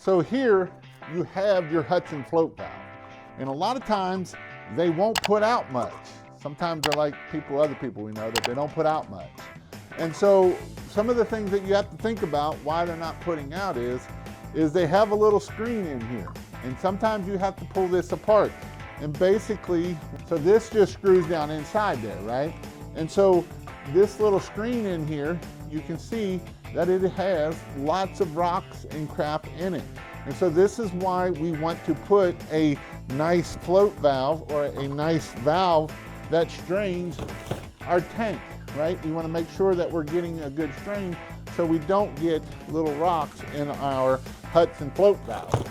So here you have your Hudson float valve. And a lot of times they won't put out much. Sometimes they're like other people we know, that they don't put out much. And so some of the things that you have to think about why they're not putting out is they have a little screen in here. And sometimes you have to pull this apart. And basically, so this just screws down inside there, right? And so this little screen in here, you can see that it has lots of rocks and crap in it. And so this is why we want to put a nice float valve or a nice valve that strains our tank, right? We want to make sure that we're getting a good strain so we don't get little rocks in our Hudson float valve.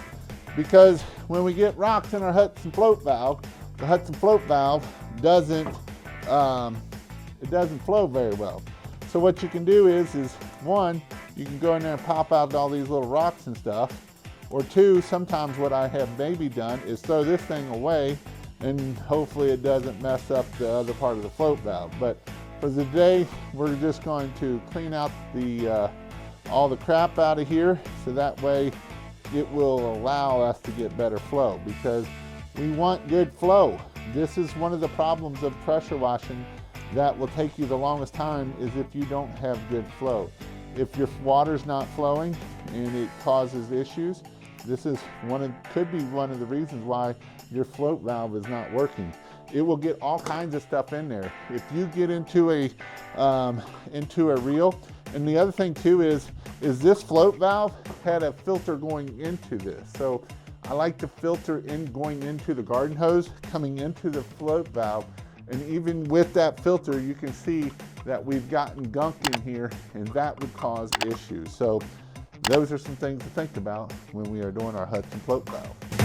Because when we get rocks in our Hudson float valve, the Hudson float valve doesn't flow very well. So what you can do is one, you can go in there and pop out all these little rocks and stuff. Or two, sometimes what I have maybe done is throw this thing away and hopefully it doesn't mess up the other part of the float valve. But for today, we're just going to clean out all the crap out of here so that way it will allow us to get better flow, because we want good flow. This is one of the problems of pressure washing that will take you the longest time, is if you don't have good flow. If your water's not flowing and it causes issues, this is could be one of the reasons why your float valve is not working. It will get all kinds of stuff in there. If you get into a reel, and the other thing too is this float valve had a filter going into this. So I like the filter going into the garden hose, coming into the float valve. And even with that filter, you can see that we've gotten gunk in here, and that would cause issues. So those are some things to think about when we are doing our Hudson float valve.